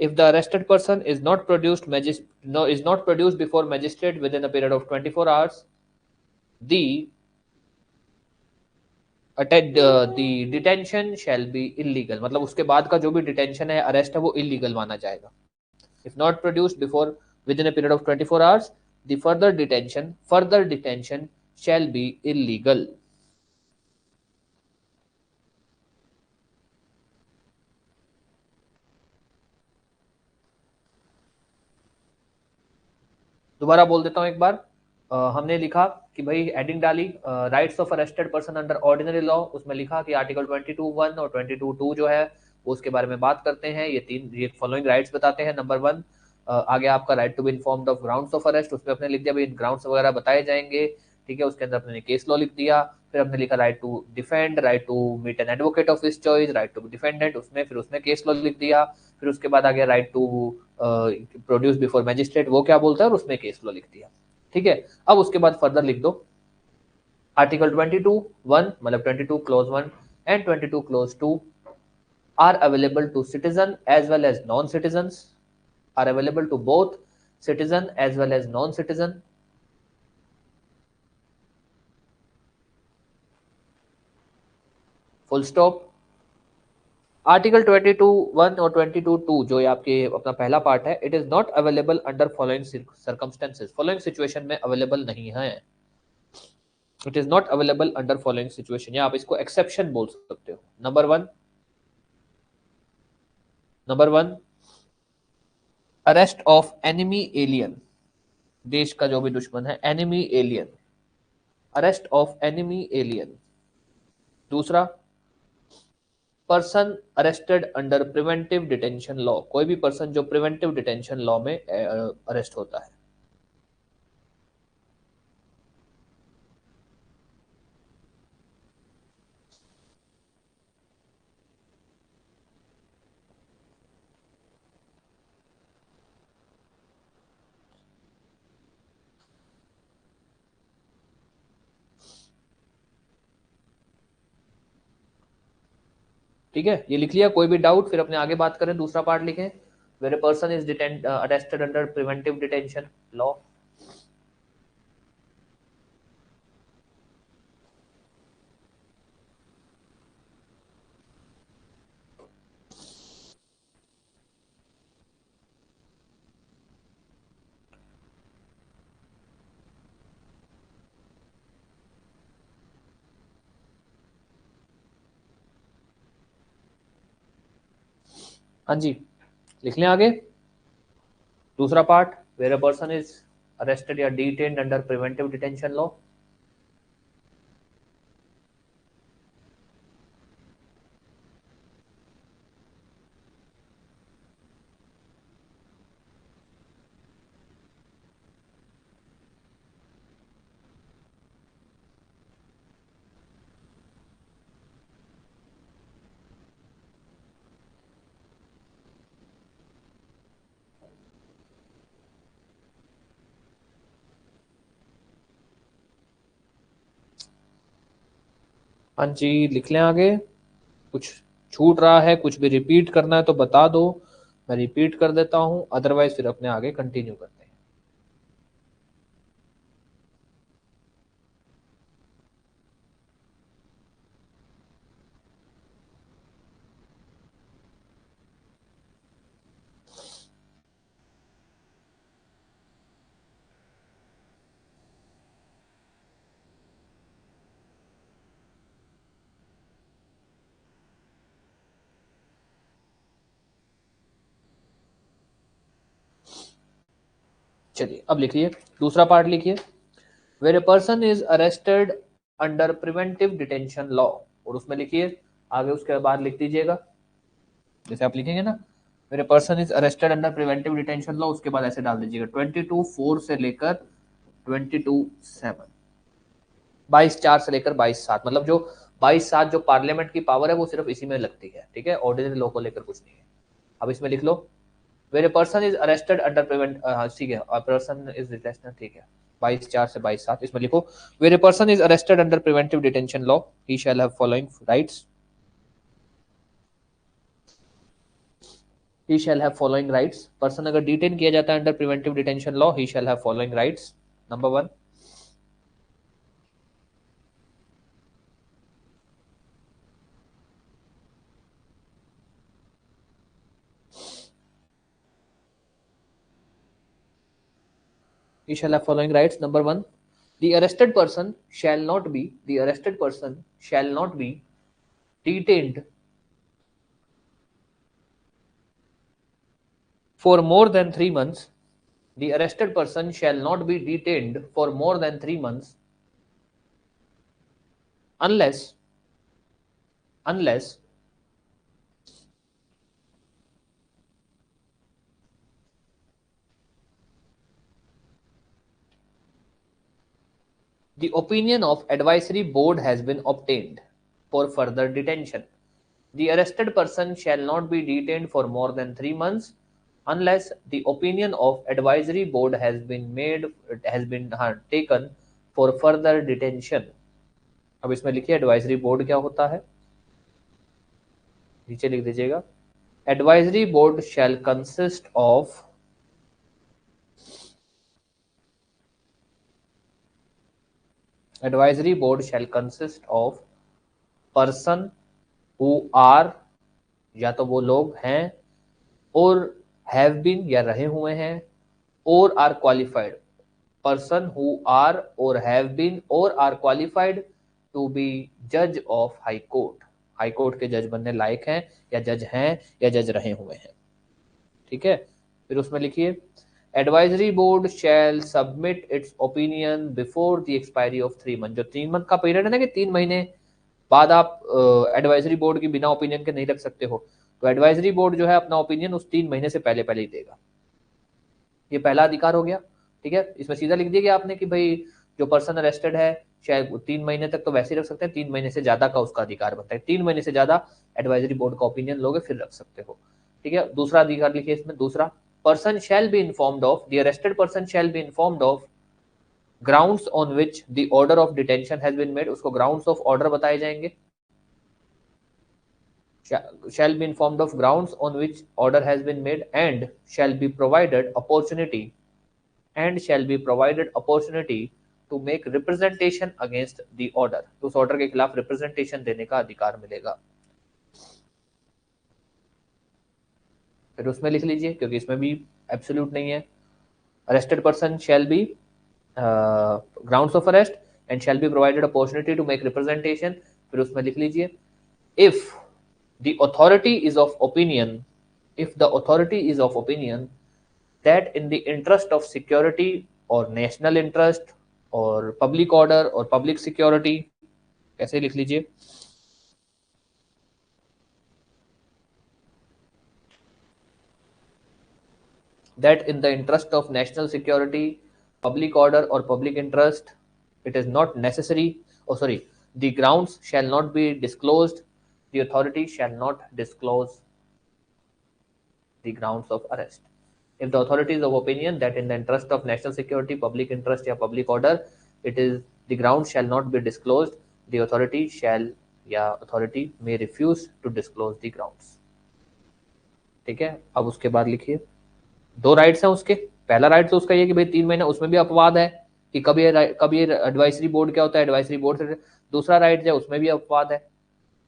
If the arrested person is not produced before magistrate within a period of 24 hours, the detention shall be illegal. मतलब उसके बाद का जो भी detention है, arrest है, वो illegal माना जाएगा. If not produced before within a period of 24 hours, the further detention shall be illegal. दोबारा बोल देता हूं एक बार. हमने लिखा कि भाई हेडिंग डाली rights of arrested person under ordinary law. उसमें लिखा कि आर्टिकल 22(1) और 22(2) जो है वो उसके बारे में बात करते हैं. ये फॉलोइंग राइट्स बताते हैं. नंबर 1, आगे आपका right to be informed of grounds of arrest. उसमें अपने लिख दिया भाई ग्राउंड्स वगैरह बताए जाएंगे. ठीक है, उसके अंदर अपने केस लॉ लिख दिया. फिर हमने लिखा right to defend, right to meet an advocate of his choice, right to defendant. उसमें केस लॉ लिख दिया. फिर उसके बाद आ गया right to produce before magistrate, वो क्या बोलता है, और उसमें केस लॉ लिख दिया. ठीक है, अब उसके बाद फर्दर लिख दो आर्टिकल 22(1) मतलब 22 clause 1 and 22 clause 2 are available to citizen as well as non-citizens, are available to both citizen as well as non-citizen. Full stop. Article 22(1) और 22(2) जो ये आपके अपना पहला पार्ट है, it is not available under following circumstances. Following situation में available नहीं है. It is not available under following situation, या आप इसको एक्सेप्शन बोल सकते हो. Number one, arrest of enemy alien. देश का जो भी दुश्मन है, enemy alien, arrest of enemy alien. दूसरा, person arrested under preventive detention law. कोई भी पर्सन जो प्रिवेंटिव डिटेंशन लॉ में अरेस्ट होता है. ठीक है, ये लिख लिया. कोई भी डाउट फिर अपने आगे बात करें. दूसरा पार्ट लिखें, where a person is arrested under preventive detention law. हाँ जी, लिख लें आगे. दूसरा part, where a person is arrested या detained under preventive detention law. हाँ जी, लिख लें आगे. कुछ छूट रहा है, कुछ भी रिपीट करना है तो बता दो, मैं रिपीट कर देता हूं. अदरवाइज फिर अपने आगे कंटिन्यू करते हैं. चलिए अब लिखिए, दूसरा पार्ट लिखिए. Where a person is arrested under preventive detention law, और उसमें लिखिए आगे, उसके बाद लिख दीजिएगा जैसे आप लिखेंगे ना, where a person is arrested under preventive detention law, उसके बाद ऐसे डाल दीजिएगा 22(4) से लेकर 22(7), 22(4) से लेकर 22(7. मतलब जो 22(7) जो पार्लियामेंट की पावर है वो सिर्फ इसी में लगती है. ठीक है, ऑर्डिनरी लॉ को लेकर कुछ नहीं है. अब इसमें लिख लो, where a person is arrested under prevent, ठीक है, पर्सन इज डिटेंशन. ठीक है, 22(4) से 22(7). इसमें लिखो, where a person is arrested under preventive detention law, he shall have following rights. He shall have following rights. Person अगर डिटेन किया जाता है under preventive detention law, he shall have following rights. Number 1, he shall have following rights. Number 1, the arrested person shall not be detained for more than 3 months. The arrested person shall not be detained for more than 3 months unless the opinion of advisory board has been obtained for further detention. The arrested person shall not be detained for more than 3 months unless the opinion of advisory board has been taken for further detention. अब इसमें लिखिए advisory board क्या होता है, नीचे लिख दीजिएगा। Advisory board shall consist of person who are, या तो वो लोग हैं, और हैव बीन या रहे हुए हैं, और are qualified. Person who are और हैव बीन और आर क्वालिफाइड टू बी जज of High Court. High Court के जज बनने लायक हैं या जज रहे हुए हैं। ठीक है, फिर उसमें लिखिए advisory board shall submit its opinion before the expiry of 3 month. जो 3 मंथ का पीरियड है ना, कि 3 महीने बाद आप एडवाइजरी बोर्ड की बिना ओपिनियन के नहीं रख सकते हो, तो एडवाइजरी बोर्ड जो है अपना ओपिनियन उस 3 महीने से पहले ही देगा। ये पहला अधिकार हो गया। ठीक है, इसमें सीधा लिख दिया आपने कि भाई जो पर्सन अरेस्टेड है शायद 3 महीने तक तो वैसे ही रख सकते हैं, 3 महीने से ज्यादा का उसका अधिकार बनता है। 3 महीने से ज्यादा एडवाइजरी बोर्ड का ओपिनियन लोगे फिर रख सकते हो। ठीक है, दूसरा अधिकार लिखिए इसमें, दूसरा, person shall be informed of, the arrested person shall be informed of grounds on which the order of detention has been made. उसको ग्राउंड्स ऑफ ऑर्डर बताए जाएंगे। shall be informed of grounds on which order has been made and shall be provided opportunity to make representation against the order। तो उस order के खिलाफ representation देने का अधिकार मिलेगा। फिर उसमें लिख लीजिए, क्योंकि इसमें भी एब्सोल्यूट नहीं है। Arrested person shall be grounds of arrest and shall be provided opportunity to make representation. फिर उसमें लिख लीजिए if the authority is of opinion that in the interest of security or national interest or public order or public security, ऐसे लिख लीजिए, that in the interest of national security, public order or public interest, it is not necessary, the grounds shall not be disclosed, the authority shall not disclose the grounds of arrest. If the authority is of opinion that in the interest of national security, public interest या public order, it is the grounds shall not be disclosed, the authority may refuse to disclose the grounds। ठीक है, अब उसके बाद लिखिए 2 rights हैं उसके। पहला राइट तो उसका ये कि भाई 3 महीने, उसमें भी अपवाद है कि कब ये एडवाइजरी बोर्ड क्या होता है, एडवाइजरी बोर्ड से। दूसरा राइट है उसमें भी अपवाद है।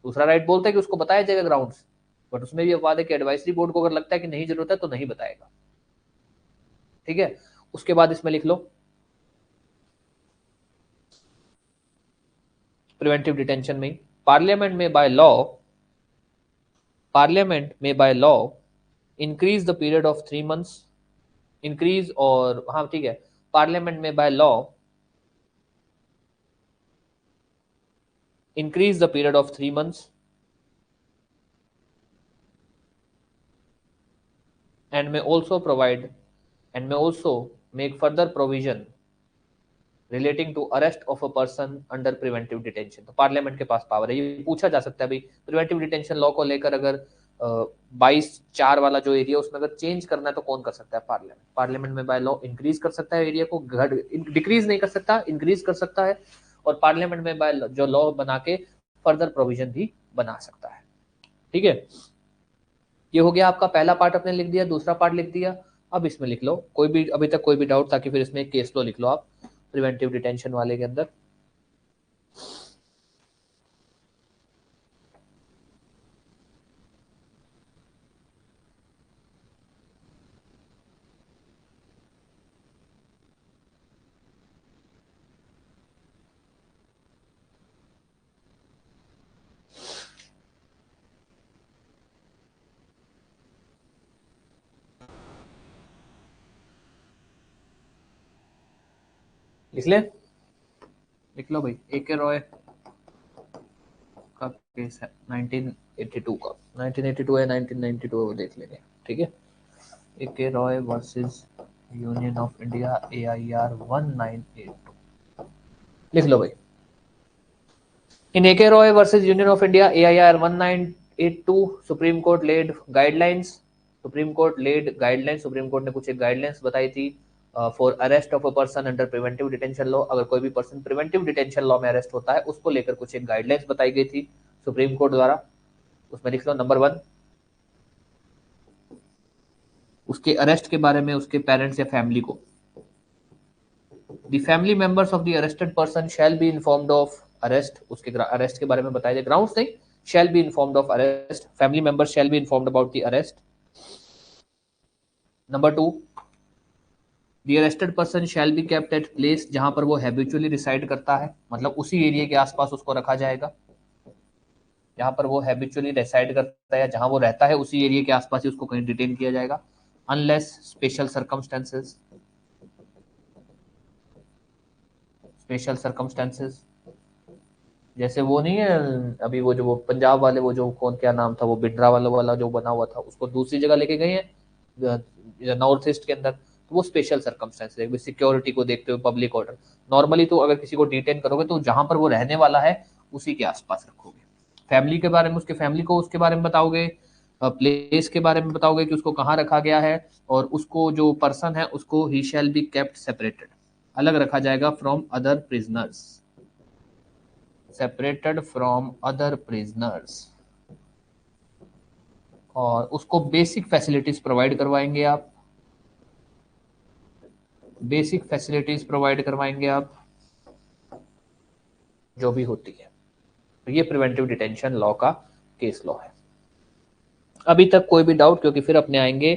दूसरा राइट बोलता है कि उसको बताया जाएगा ग्राउंड्स, बट उसमें भी अपवाद है कि एडवाइजरी बोर्ड को अगर लगता है कि नहीं जरूरत है तो नहीं बताएगा। ठीक है, उसके बाद इसमें लिख लो प्रिवेंटिव डिटेंशन में पार्लियामेंट में by law increase the period of 3 months, increase, और हाँ ठीक है, पार्लियामेंट में by law increase the period of 3 months and may also make further provision relating to arrest of a person under preventive detention। तो parliament के पास power है। ये पूछा जा सकता है भाई प्रिवेंटिव डिटेंशन लॉ को लेकर अगर 22(4) वाला जो एरिया उसमें अगर चेंज करना है तो कौन कर सकता है? पार्लियामेंट में बाय लॉ इंक्रीज कर सकता है एरिया को, डिक्रीज नहीं कर सकता, इंक्रीज कर सकता है, और पार्लियामेंट में बाय जो लॉ बना के फर्दर प्रोविजन भी बना सकता है। ठीक है, ये हो गया आपका पहला पार्ट अपने लिख दिया, दूसरा पार्ट लिख दिया। अब इसमें लिख लो कोई भी अभी तक कोई भी डाउट, ताकि फिर इसमें केस लो लिख लो आप प्रिवेंटिव डिटेंशन वाले के अंदर। लिख ले, लिख लो भाई। ए के रॉय का केस है 1982 का, 1982 है 1992 है वो देख लेंगे, ठीक है। A K Roy versus Union of India AIR 1982, लिख लो भाई। In A K Roy versus Union of India AIR 1982 Supreme Court laid guidelines, Supreme Court laid guidelines, Supreme Court ने कुछ एक गाइडलाइंस बताई थी for arrest of a person under preventive detention law. अगर कोई भी पर्सन प्रिवेंटिव डिटेंशन लॉ में arrest होता है उसको लेकर कुछ एक गाइडलाइंस बताई गई थी सुप्रीम कोर्ट द्वारा। उसमें लिख लो नंबर 1, उसके अरेस्ट के बारे में उसके पेरेंट्स या फैमिली को, the family members of the arrested person shall be informed of arrest, उसके अरेस्ट के बारे में बताया जाए, ग्राउंड्स नहीं, शैल be informed of arrest, family members shell be informed about the arrest. Number 2, the arrested person shall be kept at place जहां पर वो हैबिचुअली रिसाइड करता है, मतलब उसी एरिया के आसपास उसको रखा जाएगा, जहां पर वो हैबिचुअली रिसाइड करता है, जहां वो रहता है उसी एरिया के आसपास ही उसको कहीं डिटेन किया जाएगा, unless special circumstances, special circumstances. जैसे वो नहीं है अभी वो जो वो पंजाब वाले वो जो कौन क्या नाम था वो बिंड्रा वाला जो बना हुआ था, उसको दूसरी जगह लेके गए हैं नॉर्थ ईस्ट के अंदर, तो वो स्पेशल सर्कमस्टेंसेस, सिक्योरिटी को देखते हुए, पब्लिक ऑर्डर। नॉर्मली तो अगर किसी को डिटेन करोगे तो जहां पर वो रहने वाला है उसी के आसपास रखोगे। फैमिली के बारे में उसके फैमिली को उसके बारे में बताओगे, प्लेस के बारे में बताओगे कि उसको कहाँ रखा गया है, और उसको जो पर्सन है उसको ही शैल बी केप्ट सेपरेटेड, अलग रखा जाएगा from other prisoners, separated from other prisoners. और उसको बेसिक फैसिलिटीज प्रोवाइड करवाएंगे आप, बेसिक फैसिलिटीज प्रोवाइड करवाएंगे आप जो भी होती है। तो ये प्रिवेंटिव डिटेंशन लॉ का केस लॉ है। अभी तक कोई भी डाउट? क्योंकि फिर अपने आएंगे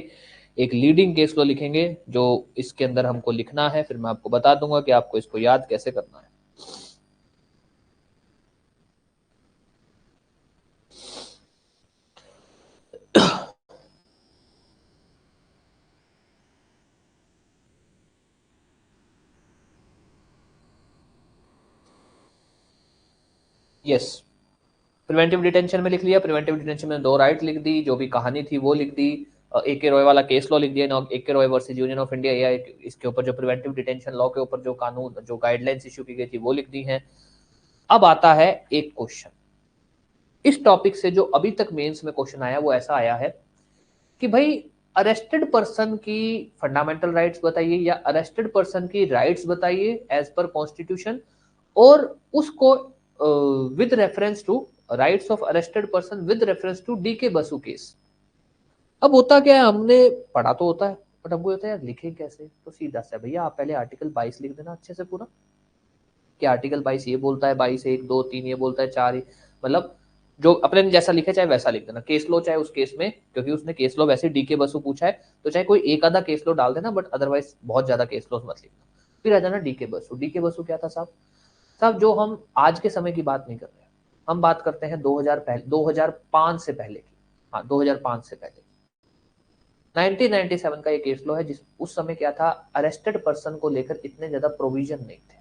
एक लीडिंग केस लॉ लिखेंगे जो इसके अंदर हमको लिखना है, फिर मैं आपको बता दूंगा कि आपको इसको याद कैसे करना है। यस, प्रिवेंटिव डिटेंशन में लिख लिया, प्रिवेंटिव डिटेंशन में 2 राइट लिख दी, जो भी कहानी थी वो लिख दी, ए के रॉय वाला केस लॉ लिख दिया, ए K Roy versus Union of India, या इसके ऊपर जो प्रिवेंटिव डिटेंशन लॉ के ऊपर जो कानून जो गाइडलाइंस इशू की गई थी वो लिख दी हैं। अब आता है एक क्वेश्चन इस टॉपिक से, जो अभी तक मेंस में क्वेश्चन आया वो ऐसा आया है कि भाई अरेस्टेड पर्सन की फंडामेंटल राइट्स बताइए या अरेस्टेड पर्सन की राइट्स बताइए एज पर कॉन्स्टिट्यूशन, और उसको with reference to rights of arrested person with reference to D K Basu case. अब होता क्या है, हमने पढ़ा तो होता है बट हमको होता है यार लिखे कैसे, तो सीधा सा भैया आप पहले आर्टिकल 22 लिख देना अच्छे से पूरा, कि आर्टिकल 22 ये बोलता है, 22 1 2 3 ये बोलता है, 4 मतलब जो अपने ने जैसा लिखा चाहे वैसा लिख देना। केस लो चाहे उस केस में, क्योंकि उसने केस लो वैसे डीके बसु पूछा है तो चाहे कोई एक आधा केस लो डाल देना, बट अदरवाइज बहुत ज्यादा केस लो मत लिखना। फिर आ जाना डीके बसु। डीके बसु क्या था साहब? साहब जो हम आज के समय की बात नहीं कर रहे, हम बात करते हैं 2005 से पहले की। हाँ 2005 से पहले 1997 का ये केस लो है, जिस उस समय क्या था, अरेस्टेड पर्सन को लेकर इतने ज्यादा प्रोविजन नहीं थे,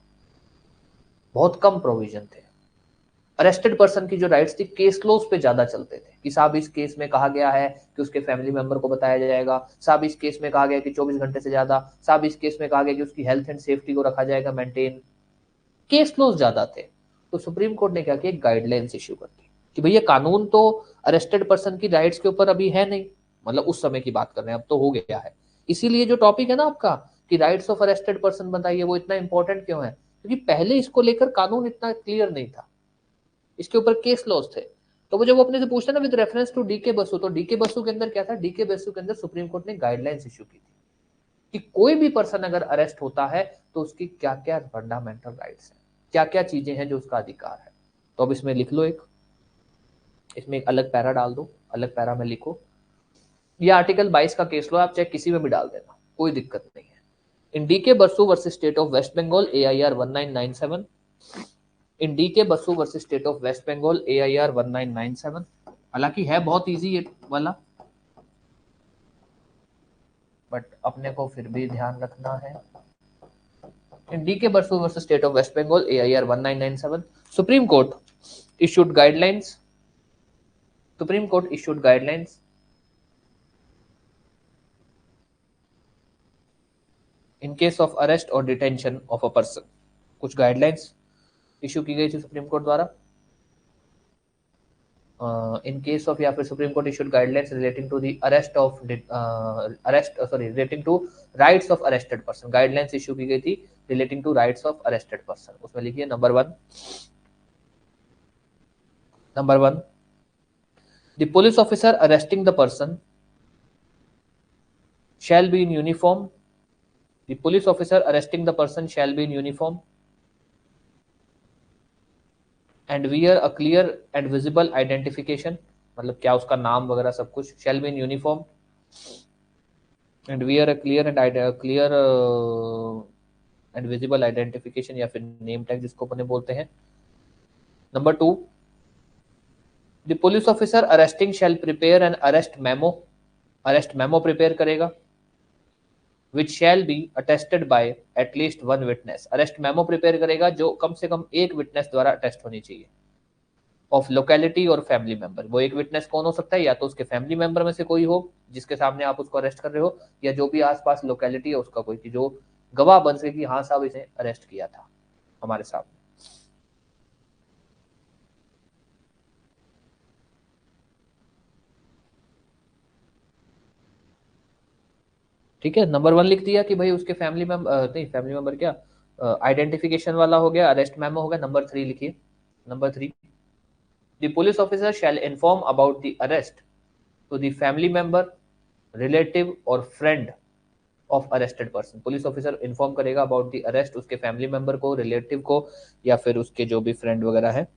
बहुत कम प्रोविजन थे। अरेस्टेड पर्सन की जो राइट्स थी केस लॉज पे ज्यादा चलते थे, कि साहब इस केस में कहा गया है कि उसके फैमिली मेंबर को बताया जाएगा, साहब इस केस में कहा गया कि 24 घंटे से ज्यादा, साहब इस केस में कहा गया कि उसकी हेल्थ एंड सेफ्टी को रखा जाएगा मेंटेन, केस लॉज ज्यादा थे। तो सुप्रीम कोर्ट ने क्या किया, गाइडलाइंस इश्यू कर दी कि भैया कानून तो अरेस्टेड पर्सन की राइट्स के ऊपर अभी है नहीं, मतलब उस समय की बात कर रहे हैं, अब तो हो गया है। इसीलिए जो टॉपिक है ना आपका कि राइट्स ऑफ अरेस्टेड पर्सन बताइए, वो इतना इंपॉर्टेंट क्यों है, क्योंकि पहले इसको लेकर कानून इतना क्लियर नहीं था, इसके ऊपर केस लॉज थे। तो वो जब वो अपने से पूछता है ना with reference to D K Basu, तो डी के बसु के अंदर क्या था, डी के बसु के अंदर सुप्रीम कोर्ट ने गाइडलाइंस इशू की थी कि कोई भी पर्सन अगर अरेस्ट होता है तो उसकी क्या क्या फंडामेंटल राइट्स हैं, क्या क्या चीजें हैं जो उसका अधिकार है। तो अब इसमें लिख लो, इसमें एक अलग पैरा डाल दो, अलग पैरा में लिखो, ये आर्टिकल 22 का केस लो, आप चाहे किसी में भी डाल देना, कोई दिक्कत नहीं है। In D K Basu versus state of West Bengal AIR 1997, in D K Basu versus state of West Bengal AIR 1997, हालांकि है बहुत इजी ये वाला, बट अपने को फिर भी ध्यान रखना है। In D K Basu versus state of West Bengal AIR 1997, Supreme Court issued guidelines, Supreme Court issued guidelines in case of arrest और डिटेंशन ऑफ अ पर्सन। कुछ गाइडलाइंस इशू की गई थी सुप्रीम कोर्ट द्वारा इन केस ऑफ, या फिर Supreme Court issued guidelines relating to the arrest of relating to rights of arrested person. Guidelines issue की गई थी relating to rights of arrested person. उसमें लिखिए number one, the police officer arresting the person shall be in uniform, the police officer arresting the person shall be in uniform and wear a clear and visible identification, मतलब क्या उसका नाम वगैरह सब कुछ, shall be in uniform and wear a clear and visible identification या फिर name tag जिसको अपने बोलते हैं। Number two, the police officer arresting shall prepare an arrest memo prepare करेगा which shall be attested by at least one witness, arrest memo prepare करेगा जो कम से कम एक विटनेस द्वारा अटेस्ट होनी चाहिए, ऑफ लोकेलिटी और फैमिली मेंबर। वो एक विटनेस कौन हो सकता है, या तो उसके फैमिली मेंबर में से कोई हो जिसके सामने आप उसको अरेस्ट कर रहे हो, या जो भी आसपास लोकेलिटी है उसका कोई, जो गवाह बन सके कि हाँ साहब इसे अरेस्ट किया था हमारे सामने। ठीक है, नंबर वन लिख दिया कि भाई उसके फैमिली मेंबर, नहीं फैमिली मेंबर क्या, आइडेंटिफिकेशन वाला हो गया, अरेस्ट मेमो हो गया। नंबर थ्री लिखिए, number three, the police officer shall inform about the arrest to the family member, relative और friend of arrested person. Police officer inform करेगा अबाउट द अरेस्ट उसके फैमिली मेंबर को, relative को, या फिर उसके जो भी फ्रेंड वगैरह है।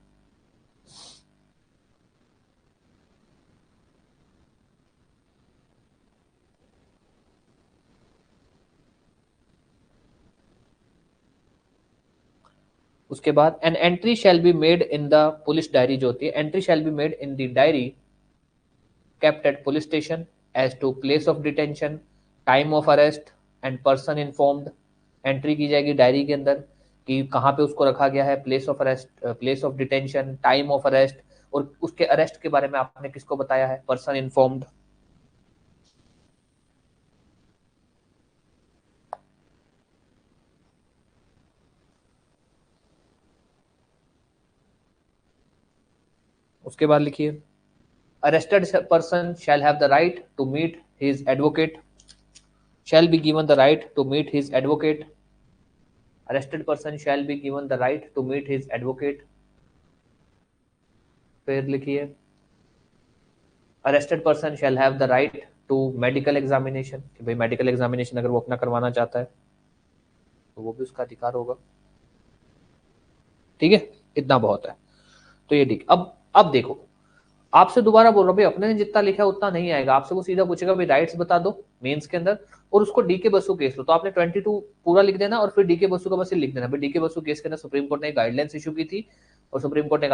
उसके बाद an entry shall be made in the police diary, जो होती है entry shall be made in the diary kept at police station as to place of detention, time of arrest and person informed। Entry की जाएगी diary के अंदर कि कहाँ पे उसको रखा गया है, place of arrest, place of detention, time of arrest, और उसके अरेस्ट के बारे में आपने किसको बताया है, पर्सन इन्फॉर्म्ड। उसके बाद लिखिए, arrested person shall have the right to meet his advocate, shall be given the right to meet his advocate, arrested person shall be given the right to meet his advocate। फिर लिखिए, arrested person shall have the right to medical examination, कि भाई medical examination अगर वो अपना करवाना चाहता है तो वो भी उसका अधिकार होगा। ठीक है, इतना बहुत है, तो ये ठीक। अब देखो, आपसे दोबारा बोल रहा हूँ भाई, अपने ने जितना लिखा है उतना नहीं आएगा, आपसे वो सीधा पूछेगा भाई राइट्स बता दो मेंस के अंदर, और उसको डीके बसु केस लो, तो आपने 22 पूरा लिख देना और फिर डीके बसु का बस लिख देना। भाई डीके बसु केस के अंदर सुप्रीम कोर्ट ने गाइडलाइंस इशू की थी और सुप्रीम कोर्ट ने